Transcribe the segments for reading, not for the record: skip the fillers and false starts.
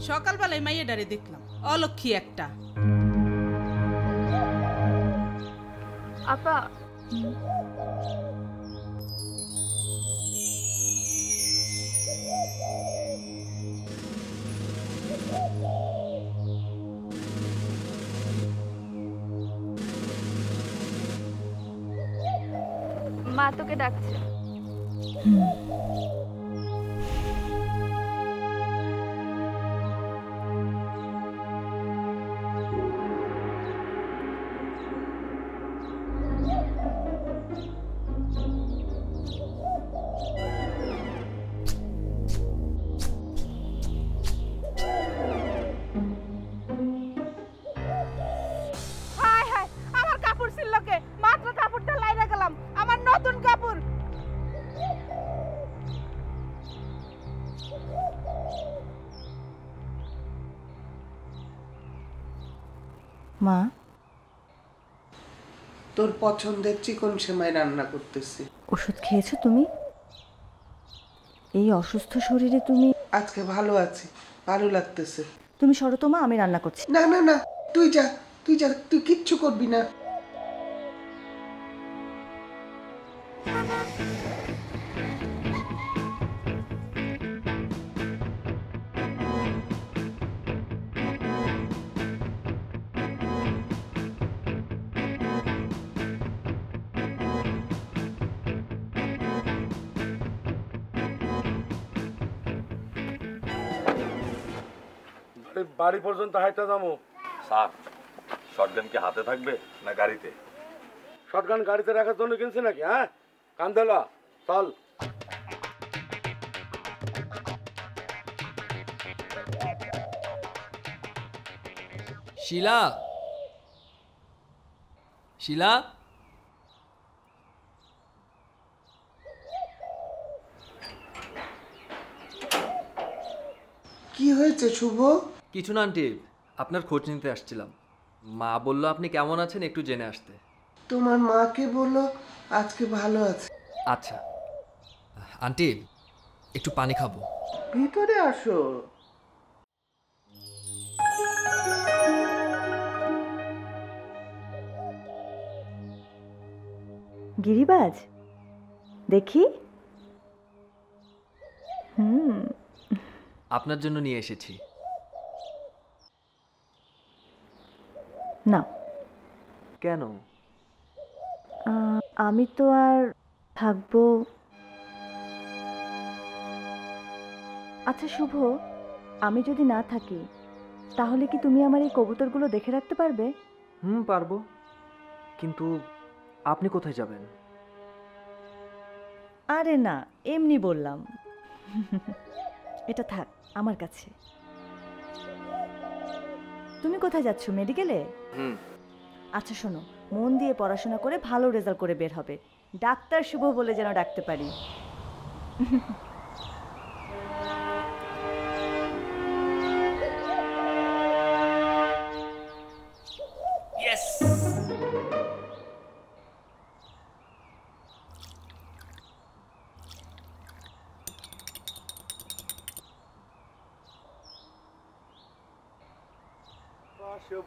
সকালবেলায় মাইয়াডারে দেখলাম, অলক্ষী একটা। আপা মা তোকে ডাকছে। হায় হায়, আমার কাপড় ছিল কে? মাত্র কাপড়টা লাইরা গেলাম, আমার নতুন কাপড়। মা, তোর পছন্দের চিকন সেমাই রান্না করতেছি। ওষুধ খেয়েছো তুমি? এই অসুস্থ শরীরে তুমি? আজকে ভালো আছি, ভালো লাগতেছে। তুমি সরো তো মা, আমি রান্না করছি। না না না, তুই যা, তুই যা, তুই কিচ্ছু করবি না। বাড়ি পর্যন্ত হাইটা যাবো। স্যার, শটগান কি হাতে থাকবে না গাড়িতে? শটগান গাড়িতে রাখার জন্য কিনছি নাকি? হ্যাঁ, কান্দেলা চল। শিলা, শিলা, কি হয়েছে শুভ? কিছু না আন্টি, আপনার খোঁজ নিতে আসছিলাম। মা বললো আপনি কেমন আছেন একটু জেনে আসতে। তোমার মাকে বলো আজকে ভালো আছে। আচ্ছা আন্টি, একটু পানি খাবো। ভিতরে আসো। গিরিবাজ দেখি। আপনার জন্য নিয়ে এসেছি। না, কেন? আমি তো আর থাকবো। আচ্ছা শুভ, আমি যদি না থাকি তাহলে কি তুমি আমার এই কবুতরগুলো দেখে রাখতে পারবে? পারবো, কিন্তু আপনি কোথায় যাবেন? আরে না, এমনি বললাম। এটা থাক আমার কাছে। তুমি কোথায় যাচ্ছ? মেডিকেলে? আচ্ছা শোনো, মন দিয়ে পড়াশোনা করে ভালো রেজাল্ট করে বের হবে। ডাক্তার শুভ বলে যেন ডাকতে পারি।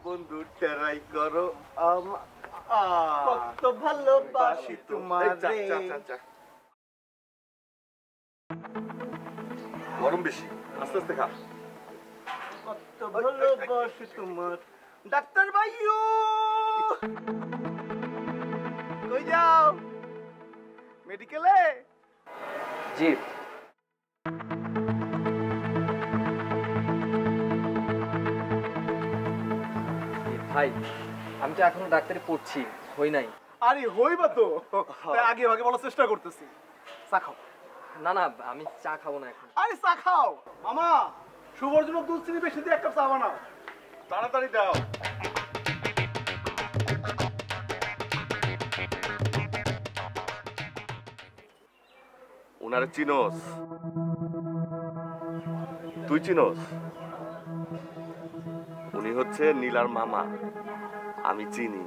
বন্ধু টেরাই করো কত ভালোবাসি তোমারে। গরম বেশি, আস্তে আস্তে খা। কত ভালোবাসি তোমার। ডাক্তার ভাইও কই যাও? মেডিকেলে? জি। ভাই, আমি তো এখনো ডাক্তারি পড়ছি, হই নাই। আরে হইবা তো, আগে ভাগে বলার চেষ্টা করতেছি। চা খাও। না না, আমি চা খাবো না এখন। আরে চা খাও মামা। শুভর জন্য দুধ চিনি বেশি দিয়ে 1 কাপ চা বানাও। তাড়াতাড়ি দাও। ওনারে চিনোস? তুই চিনোস? উনি হচ্ছে নীলার মামা। আমি চিনি।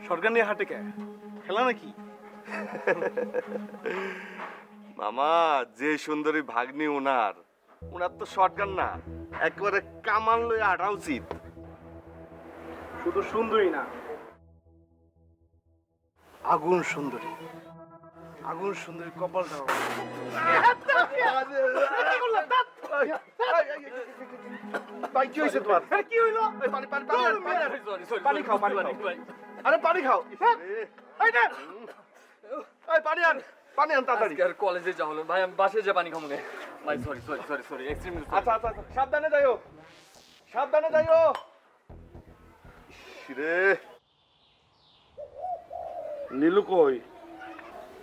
সরকার নিয়ে হাটে কে খেলা নাকি? মামা, যে সুন্দরী ভাগ্নি ওনার, ওনার তো শর্টগান না, একবারে কামান লয়ে হাঁটা উচিত। শুধু সুন্দরী না, আগুন সুন্দরী, আগুন সুন্দরী কপালটা। ভাই কি হয়েছে তোমার? কি হইলো? পানি পানি পানি খাও, পানি খাও। আরে পানি খাও। এই না, এই পানি আন, পানি আন তাড়াতাড়ি। আর কলেজে যাওয়া হলো ভাই, আমি বাসে যে পানি খাবো না ভাই। Sorry extremely. আচ্ছা আচ্ছা আচ্ছা, সাবধানে যাইও, সাবধানে যাইও। রে নীলু কই?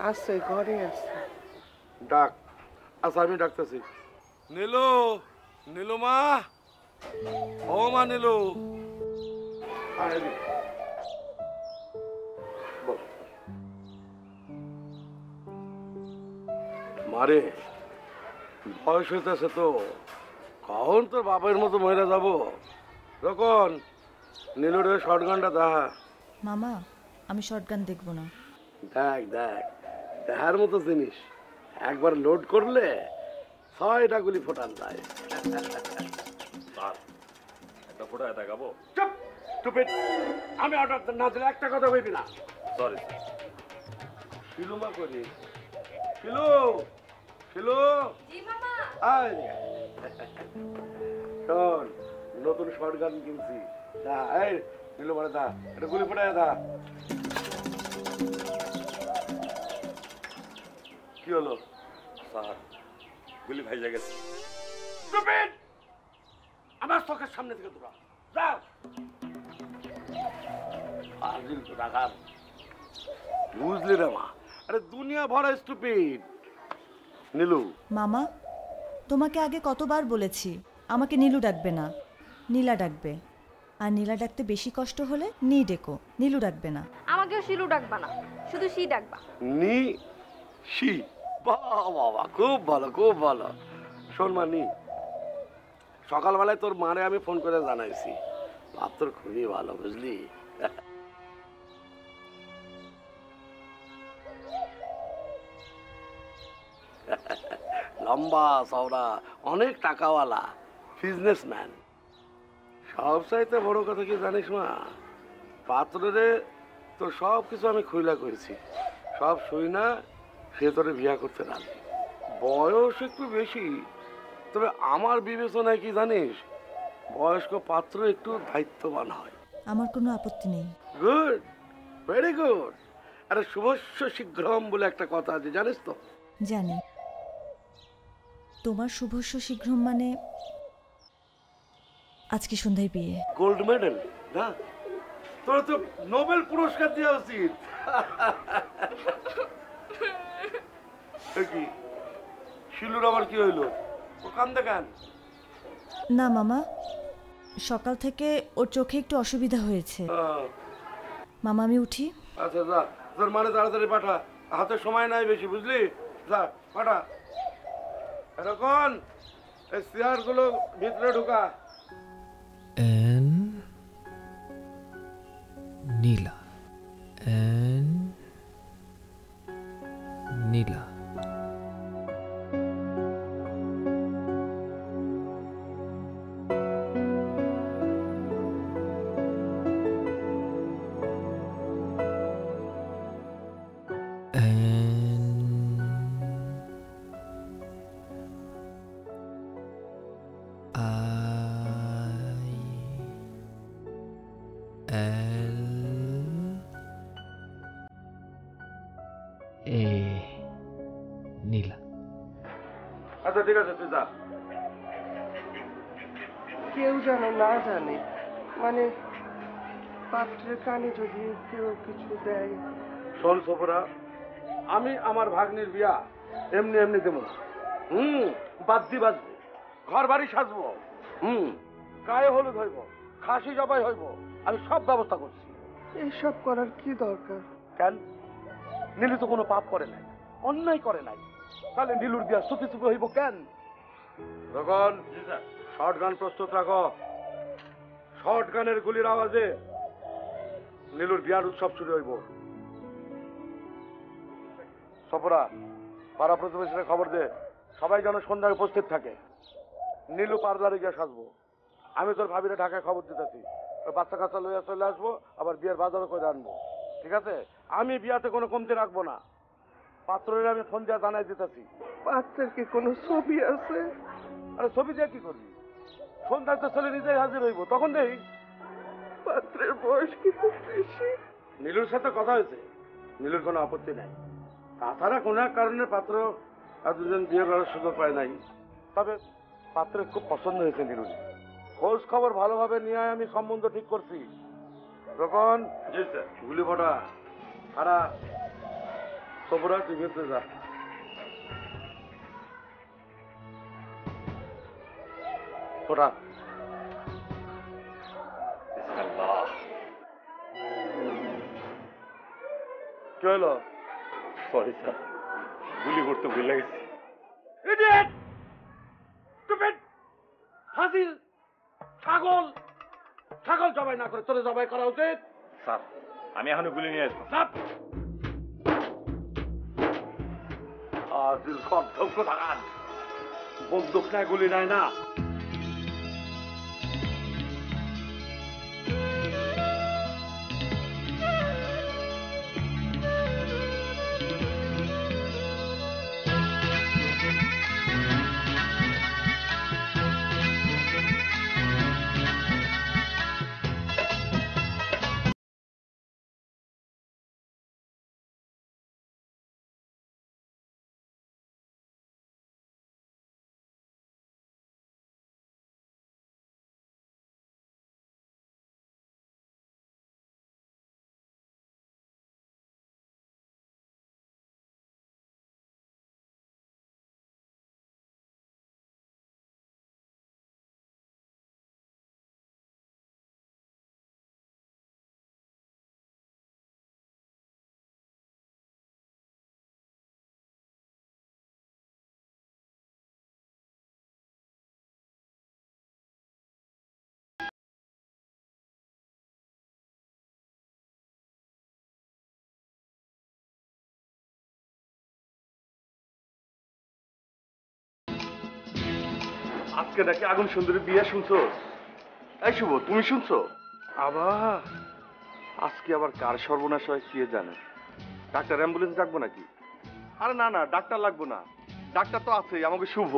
আছে ঘরে আছে। ডাক। আচ্ছা আমি ডাকতেছি। নীলু, নীলু মা, ও মা নীলু। আয় এদিকে। বল। মারে বয়স হইতেছে তো, কখন তোর বাপের মতো মহিলা যাবো। তখন নীলুর শর্টগানটা দেখা। মামা আমি শর্টগান দেখবো না। দেখ দেখ, দেখার মতো জিনিস, একবার লোড করলে 6টা গুলি ফোটান যায়। স্যার একটা ফোটা দেখাবো? চুপ টুপিট, আমি অর্ডার না দিলে একটা কথা বলবি না। সরি শিলু মা করি, শিলু শিলু আয় শোন, নতুন শর্টগান কিনছি। দা এই নীলু মানে দা, এটা গুলি ফোটায় দা। কি হলো? স্যার গুলি ভাইজা গেছে। Stupid! আমার চোখের সামনে থেকে দূরা যাও। আজিল তো রাখার বুঝলি রে মা, আরে দুনিয়া ভরা স্টুপিড। নীলু মামা তোমাকে আগে কতবার বলেছি আমাকে নীলু ডাকবে না, নীলা ডাকবে। আর নীলা ডাকতে বেশি কষ্ট হলে নী ডেকো, নীলু ডাকবে না। আমাকেও শিলু ডাকবা না, শুধু শি ডাকবা। নি শি, বাবা খুব ভালো খুব ভালো। শোন মা, নি সকালবেলায় তোর মারে আমি ফোন করে জানাইছি, বাপ তোর খুবই ভালো বুঝলি। লম্বা চওড়া, অনেক টাকাওয়ালা, বিজনেসম্যান। সব চাইতে বড় কথা কি জানিস মা, পাত্রে তোর সব কিছু আমি খুইলা করেছি, সব শুই না সে তোরে বিয়া করতে রাজি। বয়স একটু বেশি, তবে আমার বিবেচনায় কি জানিস, বয়স্ক পাত্র একটু দায়িত্ববান হয়। আমার কোনো আপত্তি নেই। Good, very good. আরে শুভস্য শীঘ্রম বলে একটা কথা আছে, জানিস তো? জানি। তোমার শুভস্য শীঘ্রম মানে আজকে সন্ধ্যায় বিয়ে। গোল্ড মেডেল না, তোর তো নোবেল পুরস্কার দেওয়া উচিত। কি শিলুর আবার কি হইলো? ও কান্দে কেন? না মামা, সকাল থেকে ওর চোখে একটু অসুবিধা হয়েছে। মামা আমি উঠি। আচ্ছা যা, তোর মানে তাড়াতাড়ি পাঠা, হাতে সময় নাই বেশি বুঝলি। যা পাঠা। এরকম এই চেয়ার গুলো ভিতরে ঢুকা। এন নীলা, এন নীলা। নীলা। আচ্ছা ঠিক আছে, তুই যা। কেউ যেন না জানে, মানে পাত্রের কানে যদি কেউ কিছু দেয়। শোন সফরা, আমি আমার ভাগ্নির বিয়া এমনি এমনি দেবো না। বাদ্যি বাজবে, ঘর বাড়ি সাজবো, গায়ে হলুদ হইব, খাসি জবাই হইব, আমি সব ব্যবস্থা করছি। এইসব করার কি দরকার? কেন? নীলু তো কোনো পাপ করে নাই, অন্যায় করে নাই, তাহলে নীলুর বিয়া সুখী সুখী হইব কেন? তখন শর্ট গান প্রস্তুত রাখো। শর্ট গানের গুলির আওয়াজে নীলুর বিয়ার উৎসব শুরু হইব। সফরা, পাড়া প্রতিবেশীরা খবর দে, সবাই যেন সন্ধ্যায় উপস্থিত থাকে। নীলু পার্লারে গিয়ে সাজবো। আমি তোর ভাবিরে ঢাকায় খবর দিতেছি, ওই বাচ্চা কাচ্চা লইয়া চলে আসবো, আবার বিয়ের বাজারও করে আনবো। ঠিক আছে? আমি বিয়াতে কোনো কমতি রাখবো না। পাত্রের আমি ফোন দিয়ে জানাই দিতেছি। পাত্রের কি কোনো ছবি আছে? আরে ছবি দিয়ে কি করবি? সন্ধ্যায় তো ছেলে নিজেই হাজির হইব, তখন নেই। পাত্রের বয়স কি খুব বেশি? নীলুর সাথে কথা হয়েছে, নীলুর কোনো আপত্তি নাই। তাছাড়া কোনো এক কারণে পাত্র আর দুজন বিয়ে করার সুযোগ পায় নাই। তবে পাত্রের খুব পছন্দ হয়েছে নীলুর। খোঁজ খবর ভালোভাবে নিয়ে আমি সম্বন্ধ ঠিক করছি। তখন গুলি ফোটা সারা সবরা টিভিতে যা। ফোটা কি হলো? সরি স্যার, গুলি করতে ভুলে গেছি। ইডিয়েট! স্টুপিড! ফাজিল! ছাগল! ছাগল জবাই না করে তোরে জবাই করা উচিত। স্যার, আমি এখনো গুলি নিয়ে আসবো। চাপ! আজিল কর্তব্য থাকান, বন্দুক নেয় গুলি নেয় না। আজকে নাকি আগুন সুন্দরী বিয়ে শুনছো? এই শুভ, তুমি শুনছো? আবার আজকে আবার কার সর্বনাশ হয় কে জানে। ডাক্তার অ্যাম্বুলেন্স ডাকবো নাকি? আরে না না, ডাক্তার লাগবো না, ডাক্তার তো আছেই, আমাকে শুভ।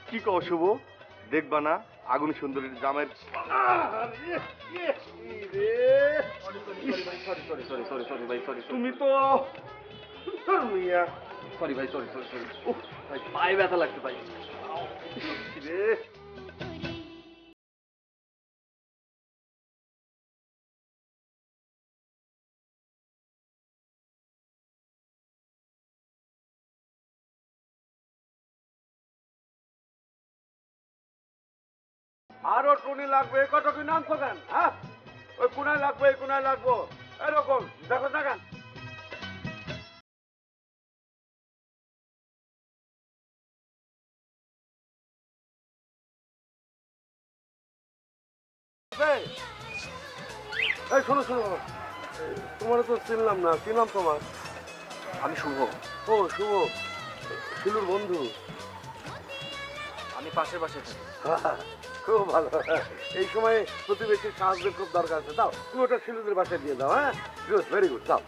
কি কও শুভ? দেখবা না আগুন সুন্দরীর জামের। তুমি তো সরি ভাই, সরি সরি সরি। ভাই পায়ে ব্যথা লাগছে ভাই। রে আরো টুনি লাগবে, কত কি নাম করেন? হ্যাঁ, ওই কোনায় লাগবে, এই কোনায় লাগবো, এরকম দেখো দেখেন। এই শোনো শোনো, তোমার তো চিনলাম না, কি নাম তোমার? আমি শুভ। ও শুভ, শিলুর বন্ধু। আমি পাশের বাসায় থাকি। খুব ভালো। এই সময় প্রতিবেশীর সাহায্যের খুব দরকার আছে। দাও, তুমি ওটা শিলুদের বাসায় দিয়ে দাও। হ্যাঁ, গুড, ভেরি গুড, দাও।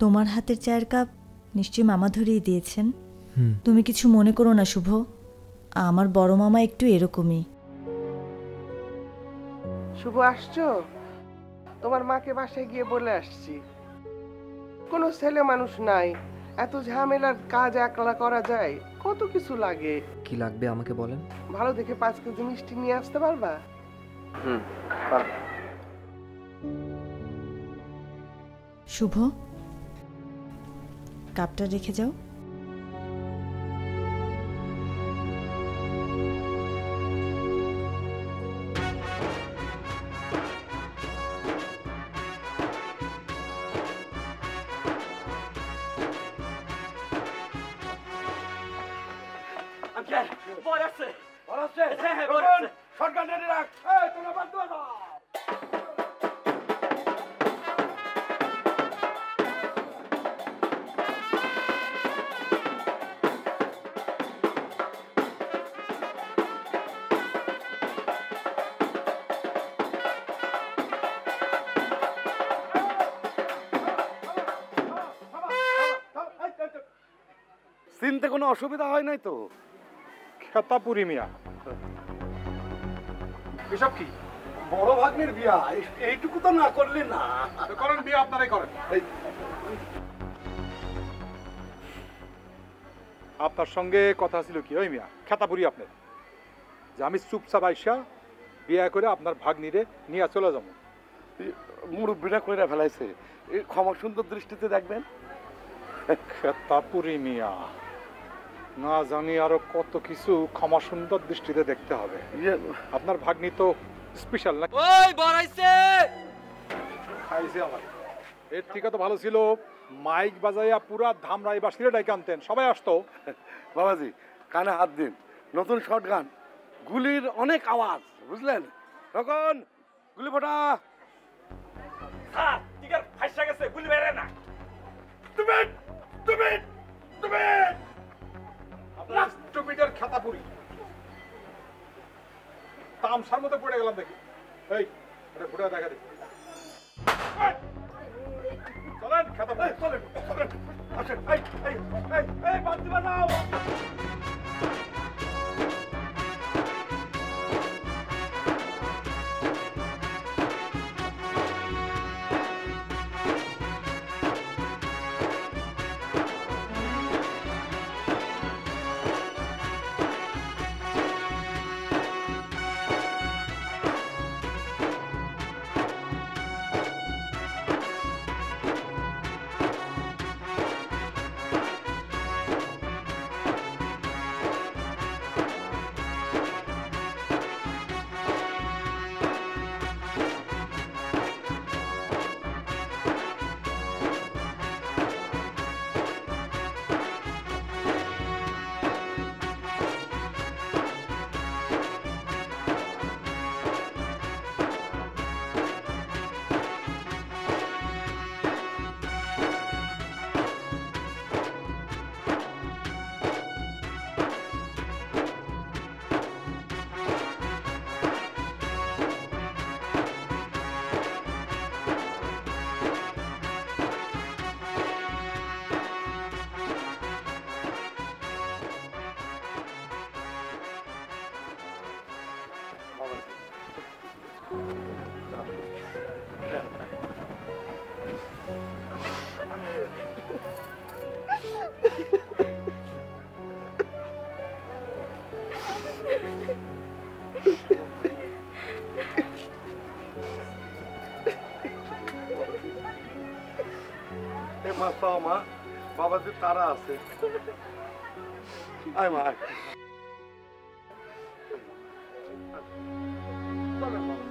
তোমার হাতের চায়ের কাপ নিশ্চয়ই মামা ধরিয়ে দিয়েছেন। হুম। তুমি কিছু মনে করো না শুভ, আমার বড় মামা একটু এরকমই। শুভ আসছো? তোমার মাকে বাসায় গিয়ে বলে আসছি। কোনো ছেলে মানুষ নাই, এত ঝামেলার কাজ একলা করা যায়? কত কিছু লাগে। কি লাগবে আমাকে বলেন। ভালো দেখে 5 কেজি মিষ্টি নিয়ে আসতে পারবা? হুম, পারবো। শুভ, কাপটা রেখে যাও। চিনতে কোনো অসুবিধা হয় নাই তো? খেতাপুরি মিয়া, এসব কি? বড় ভাগ্নের বিয়া, এইটুকু তো না করলে না। করেন বিয়ে, আপনারাই করেন। আপনার সঙ্গে কথা ছিল কি ওই মিয়া খেতাপুরি আপনার, যে আমি চুপচাপ আইসা বিয়ে করে আপনার ভাগ্নিরে নিয়ে চলে যাবো? মুরব্বীরা কইরা ফেলাইছে, এই ক্ষমা সুন্দর দৃষ্টিতে দেখবেন। খেতাপুরি মিয়া, না জানি আরো কত কিছু ক্ষমা সুন্দর দৃষ্টিতে দেখতে হবে। আপনার ভাগ্নি তো স্পেশাল না? ওই বড়াইছে খাইছে আমার। এর থেকে তো ভালো ছিল মাইক বাজাইয়া পুরা ধামরাই বা সিলেটাই কানতেন, সবাই আসতো। বাবাজি কানে হাত দিন, নতুন শটগান, গুলির অনেক আওয়াজ, বুঝলেন? তখন গুলি ফোটা। স্যার টিকার ফাইসা গেছে, গুলি বেরে না। তুমি তুমি তুমি আপনার স্টুপিডের খেতাপুরি তামসার মতো পড়ে গেলাম দেখি। এই এটা ঘুরে দেখা দেখি। চলেন খেতাপুরি, চলেন চলেন। আসেন, এই এই এই এই বাদ দিবা না। মা চাও মা, বাবাজির তারা আছে। আয় মা আয়। চলেন বাবা।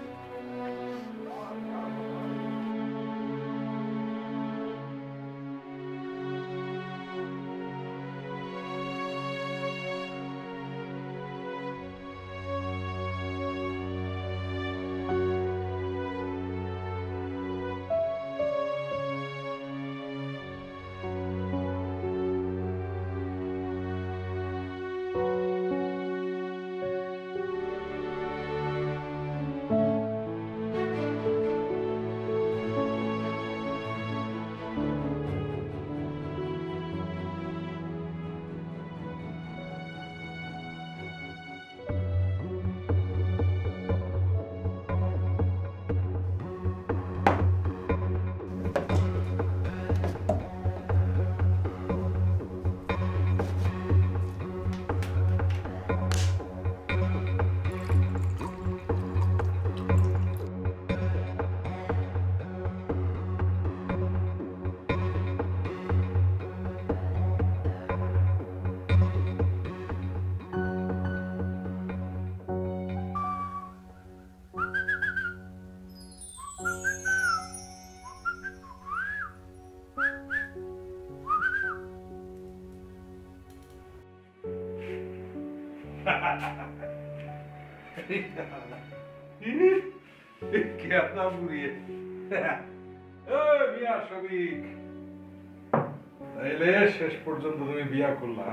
শেষ পর্যন্ত তুমি বিয়া করলা?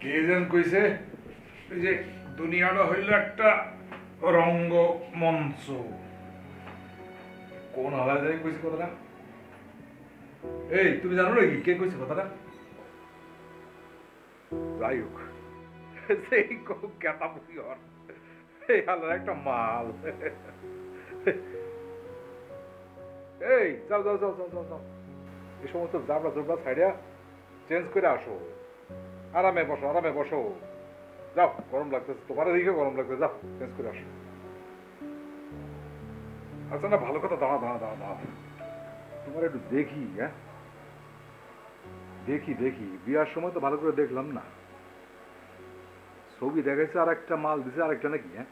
কে যেন কইছে যে দুনিয়াটা হইল একটা রঙ্গ মঞ্চ। কোন হালা জানি কইছে কথাটা? এই তুমি জানো নাকি কে কইছে কথাটা? যাই হোক, সেই কেতা পুরি হর এই হালের একটা মাল। এই যাও যাও যাও যাও যাও যাও, এই সমস্ত জাবড়া জোবড়া ছাইড়া চেঞ্জ করে আসো, আরামে বসো, আরামে বসো। যাও, গরম লাগতেছে, তোমার দিকে গরম লাগতেছে, যাও চেঞ্জ করে আসো। আচ্ছা না, ভালো কথা, দাঁড়া দাঁড়া দাঁড়া দাঁড়া, তোমার একটু দেখি। হ্যাঁ দেখি দেখি, বিয়ার সময় তো ভালো করে দেখলাম না, ছবি দেখাইছে আর একটা, মাল দিছে আর একটা নাকি? হ্যাঁ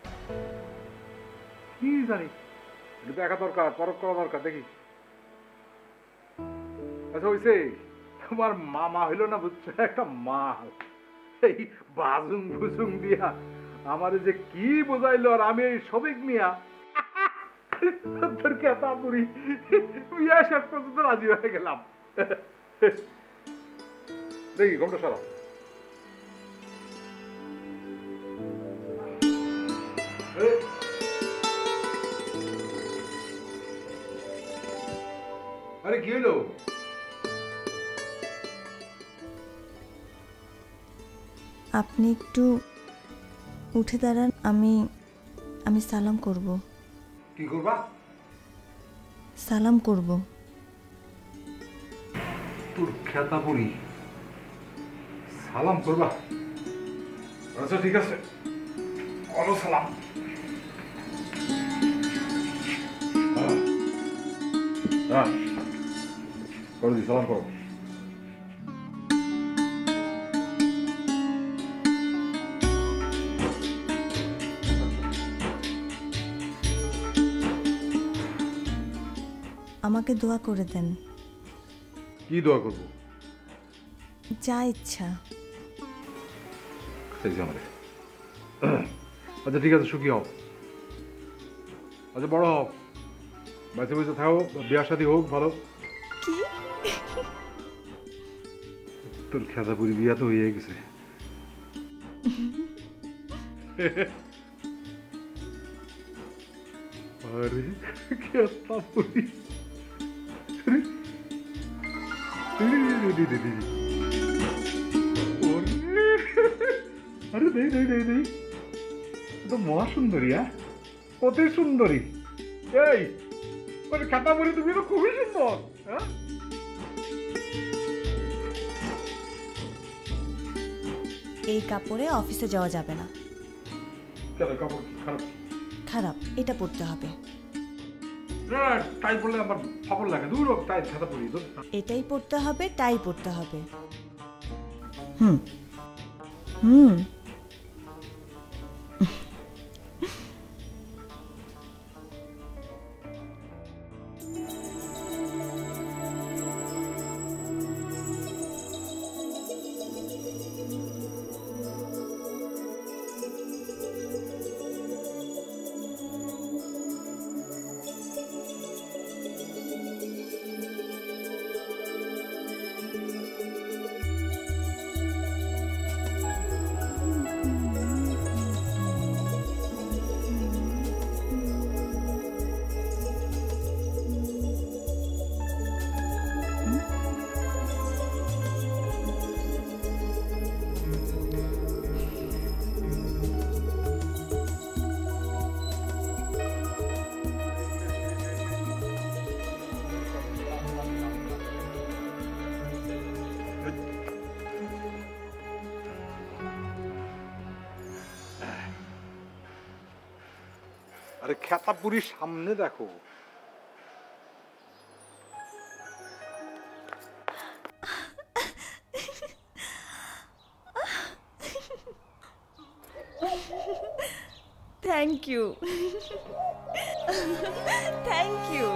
কি জানি, একটু দেখা দরকার, পরখ করা দরকার, দেখি। আচ্ছা হইছে, তোমার মামা হইল না বুঝছো, একটা মাল, এই বাজুং বুজুং দিয়া আমার যে কি বোঝাইলো, আর আমি এই সবিক মিয়া তোর কেতা পুরি বিয়া শেষ পর্যন্ত রাজি হয়ে গেলাম। দেখি ঘন্টা সারা। আরে কি হলো? আপনি একটু উঠে দাঁড়ান, আমি সালাম করব। কি করবা? সালাম করব। তোর খেতা পুরি সালাম করবা? আচ্ছা ঠিক আছে, করো সালাম। হ্যাঁ করো, দি সালাম করো। আমাকে দোয়া করে দেন। কি দোয়া করবো? যা ইচ্ছা। আচ্ছা ঠিক আছে, সুখী হও, আচ্ছা বড় হও, বেঁচে বেঁচে থাকো, বিয়ার শাদী হোক ভালো। তোর খেতাপুরি বিয়া তো হয়ে গেছে। আরে খেতাপুরি, আরে দেই দেই দেই দেই, তো মহা সুন্দরী। হ্যাঁ কত সুন্দরী, এই ওই খেতাপুরি, তুমি তো খুবই সুন্দর। হ্যাঁ এই কাপড়ে অফিসে যাওয়া যাবে না। কেন, কাপড় খারাপ? খারাপ, এটা পরতে হবে। তাই বললে আমার ফাপড় লাগে, দূর হোক, তাই খেতাপুরি। এটাই পরতে হবে, তাই পরতে হবে। হুম হুম আরে খেতাপুরির সামনে দেখো। Thank you, thank you.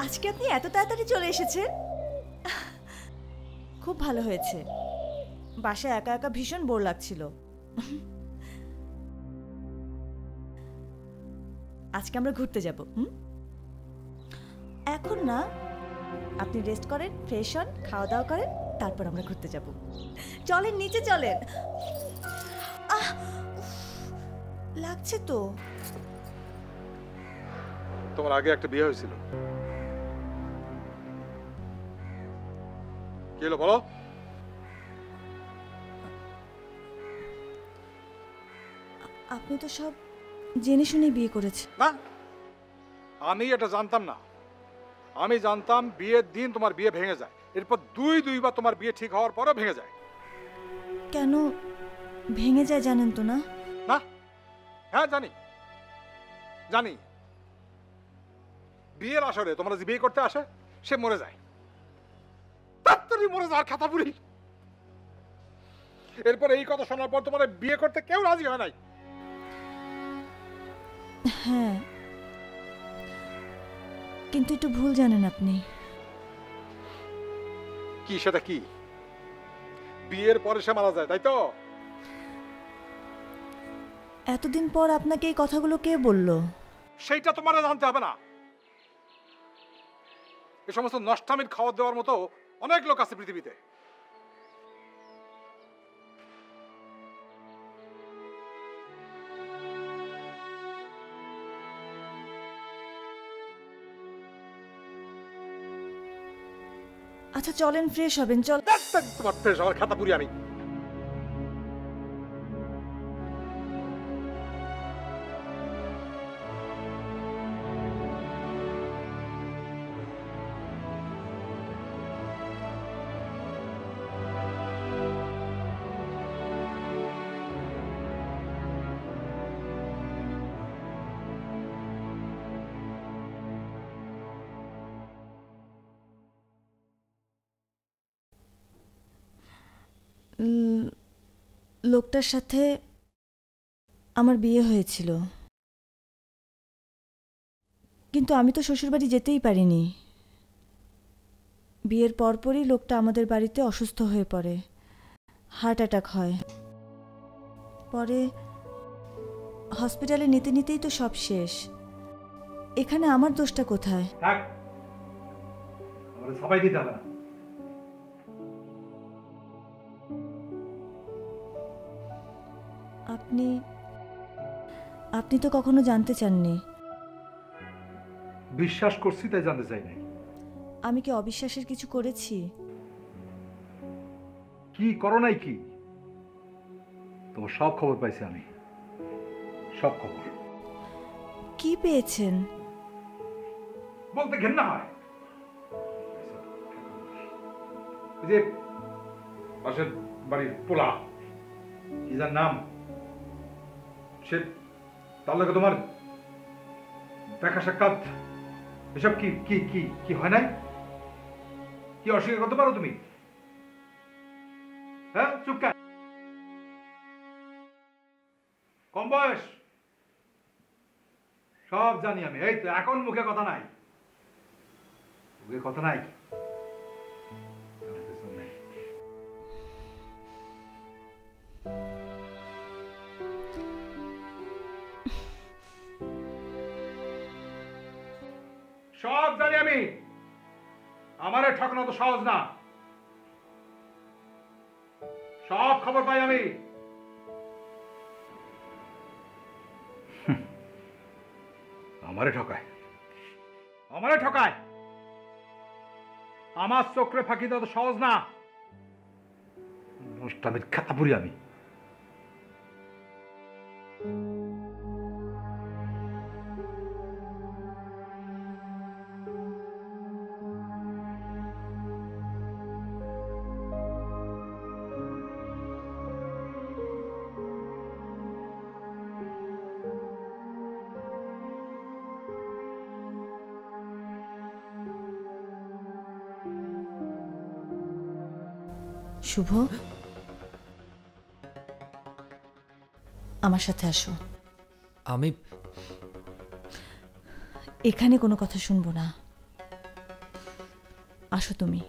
আজকে আপনি এত তাড়াতাড়ি চলে এসেছেন, খুব ভালো হয়েছে। বাসায় একা একা ভীষণ বোর লাগছিল। আজকে আমরা ঘুরতে যাব। এখন না, আপনি রেস্ট করেন, ফ্রেশ হন, খাওয়া দাওয়া করেন, তারপর আমরা ঘুরতে যাব। চলেন, নিচে চলেন। আহ, উফ, লাগছে তো। তোমার আগে একটা বিয়ে হয়েছিল, কি হলো বলো? আপনি তো সব জেনে শুনে বিয়ে করেছেন। না, আমি এটা জানতাম না। আমি জানতাম বিয়ের দিন তোমার বিয়ে ভেঙে যায়, এরপর দুইবার তোমার বিয়ে ঠিক হওয়ার পরও ভেঙে যায়। কেন ভেঙে যায় জানেন তো না? না, হ্যাঁ জানি জানি। বিয়ের আসরে তোমরা যে বিয়ে করতে আসে সে মরে যায়, তাড়াতাড়ি মরে যাওয়ার খাতা পুরি। এরপর এই কথা শোনার পর তোমার বিয়ে করতে কেউ রাজি হয় নাই। হ্যাঁ, কিন্তু একটু ভুল জানেন আপনি। কি সেটা কি? বিয়ের পরে সে মারা যায়, তাই তো? এতদিন পর আপনাকে এই কথাগুলো কে বলল? সেইটা তোমার জানতে হবে না। এ সমস্ত নষ্টামির খাওয়া দেওয়ার মতো অনেক লোক আছে পৃথিবীতে। আচ্ছা চলেন, ফ্রেশ হবেন। চল। তোমার ফ্রেশ হওয়ার খাতা পুরি আমি। লোকটার সাথে আমার বিয়ে হয়েছিল, কিন্তু আমি তো শ্বশুরবাড়ি যেতেই পারিনি। বিয়ের পরপরই লোকটা আমাদের বাড়িতে অসুস্থ হয়ে পড়ে, হার্ট অ্যাটাক হয়। পরে হসপিটালে নিতে নিতেই তো সব শেষ। এখানে আমার দোষটা কোথায়? সবাই দিতে হবে না। আপনি তো কখনো জানতে চাননি। বিশ্বাস করছি তাই জানতে চাই নাই। আমি কি অবিশ্বাসের কিছু করেছি? কি করো নাই? কি তোমার সব খবর পাইছি আমি, সব খবর। কি পেয়েছেন? বলতে ঘেন্না হয়। যে পাশের বাড়ির পোলা, কি যার নাম, সে তার লগে তোমার দেখা সাক্ষাৎ, এসব কি কি কি কি হয় নাই? কি অস্বীকার করতে পারো তুমি? হ্যাঁ, চুপ কেন? কম বয়স, সব জানি আমি। এই তো এখন মুখে কথা নাই, মুখে কথা নাই। সব জানি আমি, আমারে ঠকানো তো সহজ না। সব খবর পাই আমি। আমারে ঠকায়, আমারে ঠকায়। আমার চোখে ফাঁকি দেওয়া তো সহজ না। নষ্টামির খাতা পুরি আমি। শুভ, আমার সাথে আসো। আমি এখানে কোনো কথা শুনবো না। আসো তুমি।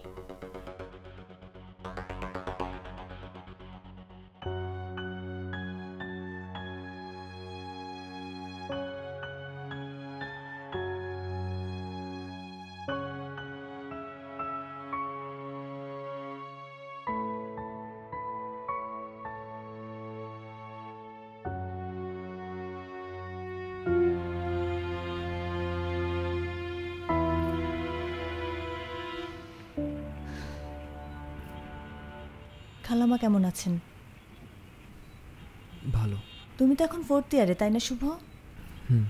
খালামা কেমন আছেন? ভালো। তুমি তো এখন 4th ইয়ারে, তাই না শুভ? হুম।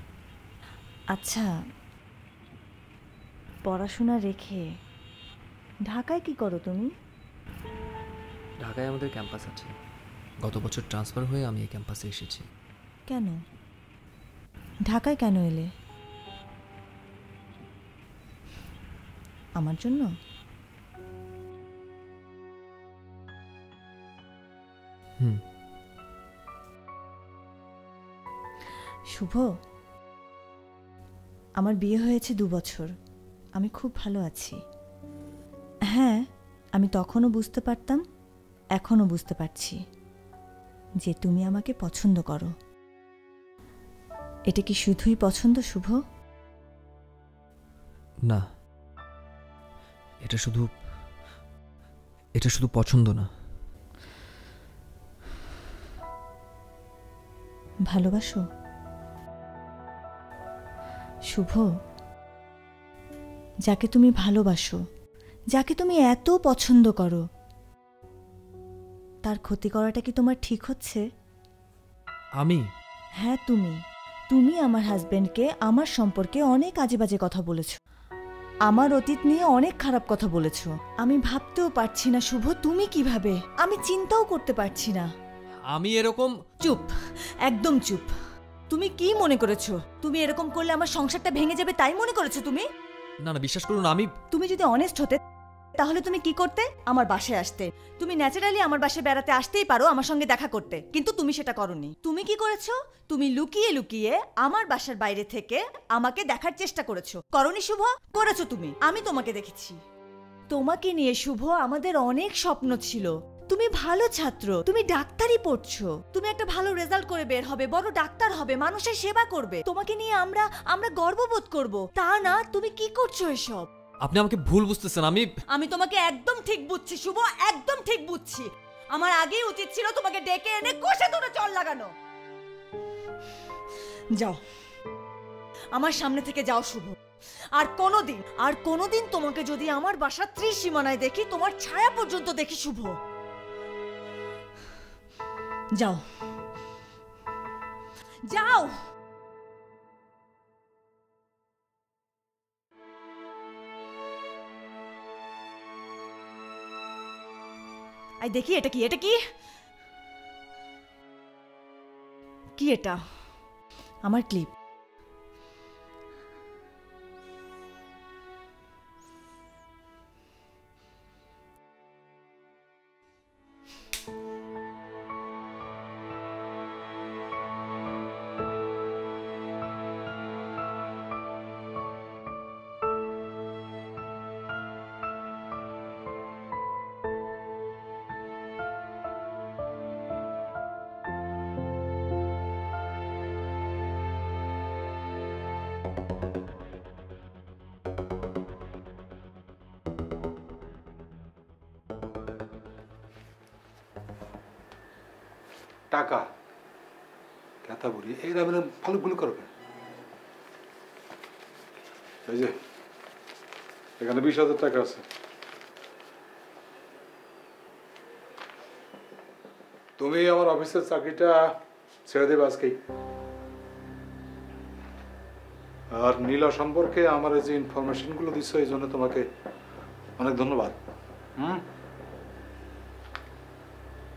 আচ্ছা, পড়াশোনা রেখে ঢাকায় কি করো তুমি? ঢাকায় আমাদের ক্যাম্পাস আছে। গত বছর ট্রান্সফার হয়ে আমি এই ক্যাম্পাসে এসেছি। কেন ঢাকায় কেন এলে? আমার জন্য? হুম। শুভ, আমার বিয়ে হয়েছে 2 বছর। আমি খুব ভালো আছি। হ্যাঁ, আমি তখনও বুঝতে পারতাম, এখনও বুঝতে পারছি যে তুমি আমাকে পছন্দ করো। এটা কি শুধুই পছন্দ শুভ? না, এটা শুধু পছন্দ না, ভালোবাসো? শুভ, যাকে তুমি ভালোবাসো, যাকে তুমি এত পছন্দ করো, তার ক্ষতি করাটা কি তোমার ঠিক হচ্ছে? আমি? হ্যাঁ, তুমি আমার হাজবেন্ডকে আমার সম্পর্কে অনেক আজে বাজে কথা বলেছ, আমার অতীত নিয়ে অনেক খারাপ কথা বলেছ। আমি ভাবতেও পারছি না শুভ, তুমি কিভাবে? আমি চিন্তাও করতে পারছি না। আমি এরকম? চুপ, একদম চুপ। তুমি কি মনে করেছো তুমি এরকম করলে আমার সংসারটা ভেঙে যাবে, তাই মনে করেছো তুমি? না না, বিশ্বাস করুন, তুমি যদি অনেস্ট হতে তাহলে তুমি কি করতে? আমার বাসায় আসতে। তুমি ন্যাচারালি আমার বাসায় বেড়াতে আসতেই পারো, আমার সঙ্গে দেখা করতে, কিন্তু তুমি সেটা করোনি। তুমি কি করেছো? তুমি লুকিয়ে লুকিয়ে আমার বাসার বাইরে থেকে আমাকে দেখার চেষ্টা করেছো, করোনি শুভ? করেছো তুমি, আমি তোমাকে দেখেছি। তোমাকে নিয়ে শুভ আমাদের অনেক স্বপ্ন ছিল। তুমি ভালো ছাত্র, তুমি ডাক্তারি পড়ছো, তুমি একটা ভালো রেজাল্ট করে বের হবে, বড় ডাক্তার হবে, মানুষের সেবা করবে, তোমাকে নিয়ে আমরা গর্ববোধ করব। তা না, তুমি কি করছো এসব? আপনি আমাকে ভুল বুঝতেছেন। আমি তোমাকে একদম ঠিক বুঝছি শুভ, একদম ঠিক বুঝছি। আমার আগেই উচিত ছিল তোমাকে ডেকে এনে কষে ধরে চল লাগানো। যাও, আমার সামনে থেকে যাও শুভ। আর কোনোদিন তোমাকে যদি আমার বাসার ত্রিসীমানায় দেখি, তোমার ছায়া পর্যন্ত দেখি শুভ, যাও যাও। দেখি এটা কি এটা? আমার ক্লিপ। টাকা কথা বলি এইরা মানে ভালো ভুল করবে। এই যে এখানে 20,000 টাকা আছে, তুমি আমার অফিসের চাকরিটা ছেড়ে দেবে আজকেই। আর নীলা সম্পর্কে আমার যে ইনফরমেশনগুলো দিচ্ছ এই জন্য তোমাকে অনেক ধন্যবাদ।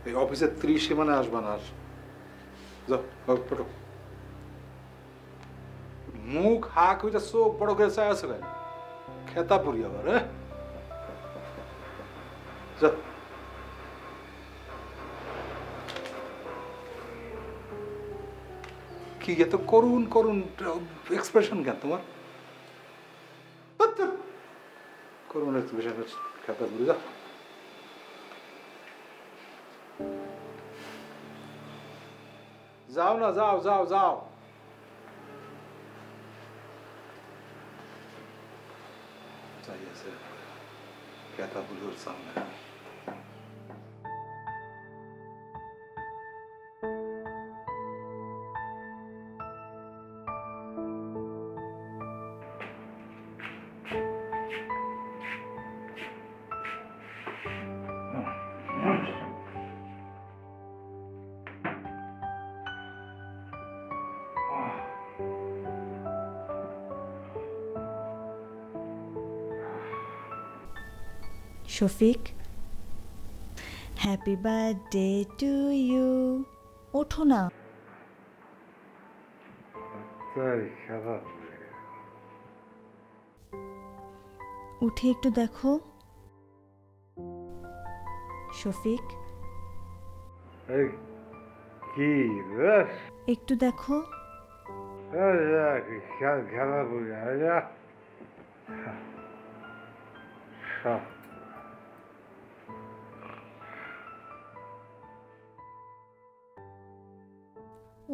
এই অফিসের 30 সীমানায় আসবা না। আর যাও ফটো। মুখ হাক ওইটা চোখ বড় করে চাই আছে কেন? খেতা পড়ি আবার। হ্যাঁ, যাও। কি এত করুণ এক্সপ্রেশন কেন তোমার? করবো না, তুমি সাথে খাতা ঘুরে যাও। যাও না, যাও যাও যাও। চাই আছে খেতা বুঝোর সামনে। Shafiq, happy birthday to you. ওঠো না। উঠে একটু দেখো। শফিক, কি একটু দেখো। খেলা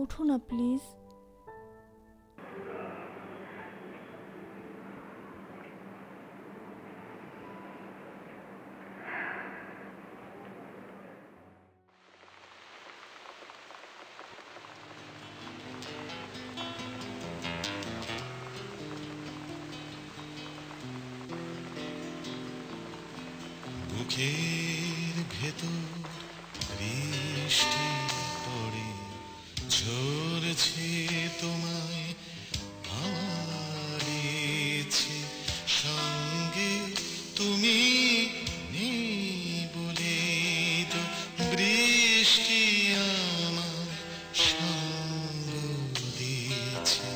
ওঠো না প্লিজ। বুকের ভেতর বৃষ্টি পড়ে ঝরছে তোমায় আমার ইচ্ছে, সঙ্গে তুমি নেই বলে তো বৃষ্টি আমার সঙ্গ দিয়েছে।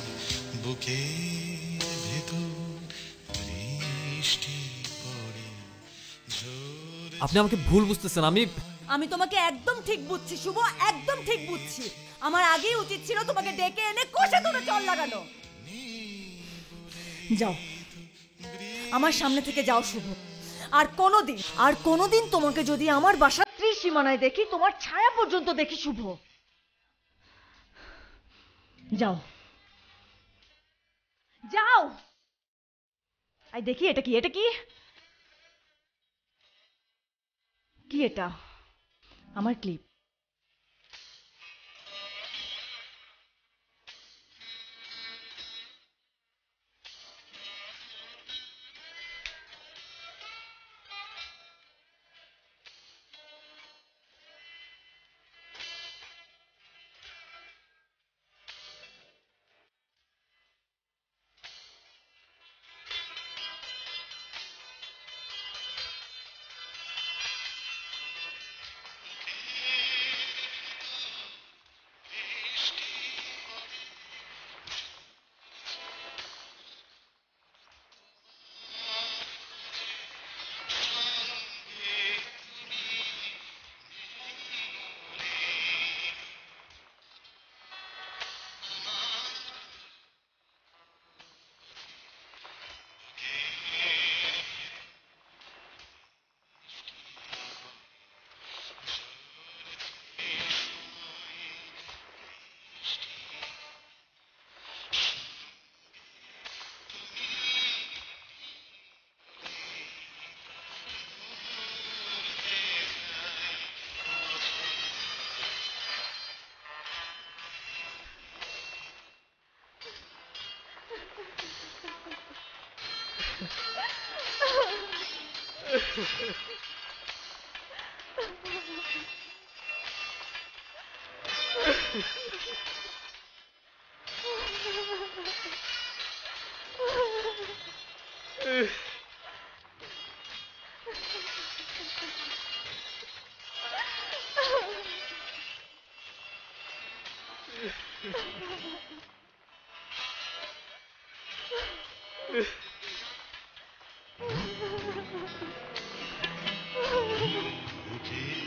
বুকের ভেতর বৃষ্টি পড়ে। আপনি আমাকে ভুল বুঝতেছেন। আমি তোমাকে একদম ঠিক বুঝছি শুভ, একদম ঠিক বুঝছি। আমার আগেই উচিত ছিল তোমাকে ডেকে এনে কষে ধরে চল লাগানো। যাও, আমার সামনে থেকে যাও শুভ। আর কোনোদিন তোমাকে যদি আমার বাসার ত্রিসীমানায় দেখি, তোমার ছায়া পর্যন্ত দেখি শুভ, যাও যাও। আই দেখি এটা কি, এটা কি, কি এটা? আমার ক্লিপ। বুকের